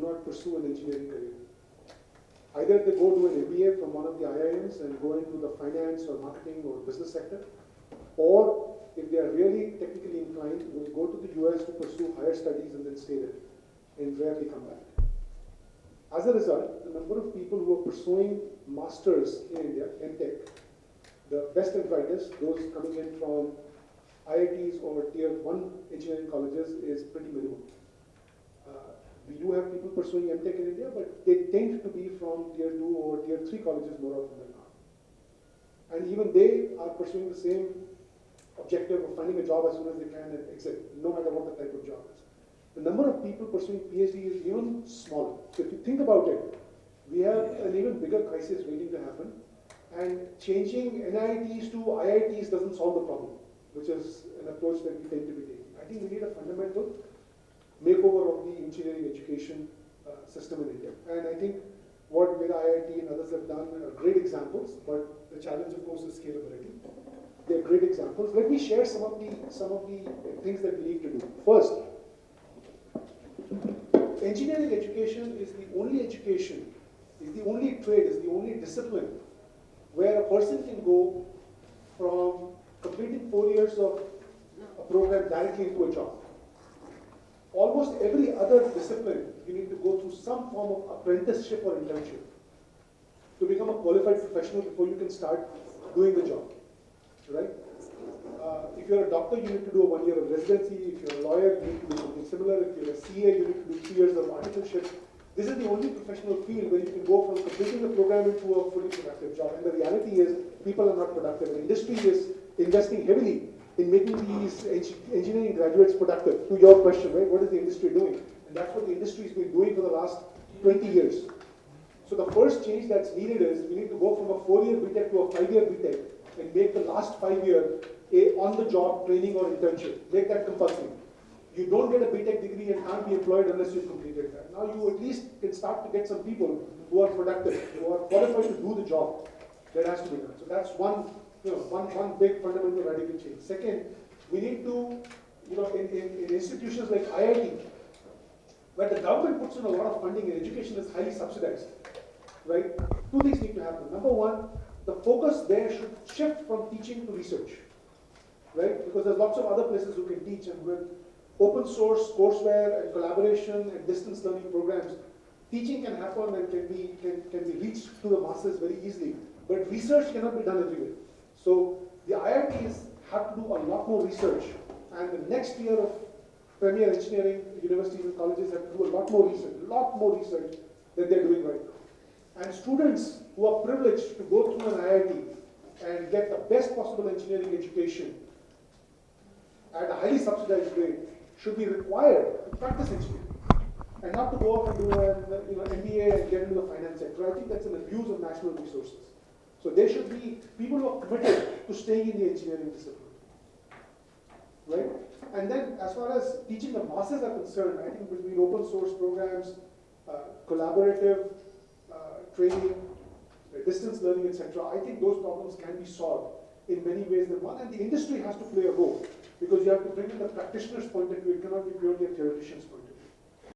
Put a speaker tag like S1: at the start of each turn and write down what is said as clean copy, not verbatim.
S1: not pursue an engineering career. Either they go do an MBA from one of the IIMs and go into the finance or marketing or business sector, or if they are really technically inclined, will go to the US to pursue higher studies and then stay there and rarely come back. As a result, the number of people who are pursuing masters in India, MTech, the best and brightest, those coming in from IITs or tier 1 engineering colleges, is pretty minimal. We do have people pursuing MTech in India, but they tend to be from tier 2 or tier 3 colleges more often than not. And even they are pursuing the same objective of finding a job as soon as they can and exit, no matter what the type of job is. The number of people pursuing PhD is even smaller. So if you think about it, we have an even bigger crisis waiting to happen, and changing NITs to IITs doesn't solve the problem, which is an approach that we tend to be taking. I think we need a fundamental makeover of the engineering education system in India. And I think what Mera IIT and others have done are great examples, but the challenge, of course, is scalability. They're great examples. Let me share some of the things that we need to do. First, engineering education is the only trade, is the only discipline where a person can go from completing 4 years of a program directly into a job. Almost every other discipline, you need to go through some form of apprenticeship or internship to become a qualified professional before you can start doing the job, right? If you're a doctor, you need to do a 1 year of residency. If you're a lawyer, you need to do something similar. If you're a CA, you need to do 3 years of articleship. This is the only professional field where you can go from completing the program into a fully productive job. And the reality is, people are not productive. The industry is investing heavily in making these engineering graduates productive. To your question, right? What is the industry doing? And that's what the industry has been doing for the last 20 years. So the first change that's needed is we need to go from a 4-year BTech to a 5-year BTech and make the last 5 year a on-the-job training or internship. Make that compulsory. You don't get a BTech degree and can't be employed unless you've completed that. Now you at least can start to get some people who are productive, who are qualified to do the job that has to be done. So that's one big fundamental radical change. Second, we need to, in institutions like IIT, where the government puts in a lot of funding and education is highly subsidized, right? Two things need to happen. Number one, the focus there should shift from teaching to research, right? Because there's lots of other places who can teach, and with open source courseware and collaboration and distance learning programs, teaching can happen and can be reached to the masses very easily. But research cannot be done everywhere. So the IITs have to do a lot more research, and the next year of premier engineering universities and colleges have to do a lot more research than they're doing right now. And students who are privileged to go through an IIT and get the best possible engineering education at a highly subsidized rate should be required to practice engineering and not to go off and do an MBA and get into the finance sector. I think that's an abuse of national resources. So there should be people who are committed to staying in the engineering discipline, right? And then as far as teaching the masses are concerned, I think between open source programs, collaborative training, distance learning, etc., I think those problems can be solved in many ways than one, and the industry has to play a role, because you have to bring in the practitioner's point of view. It cannot be purely a theoretician's point of view.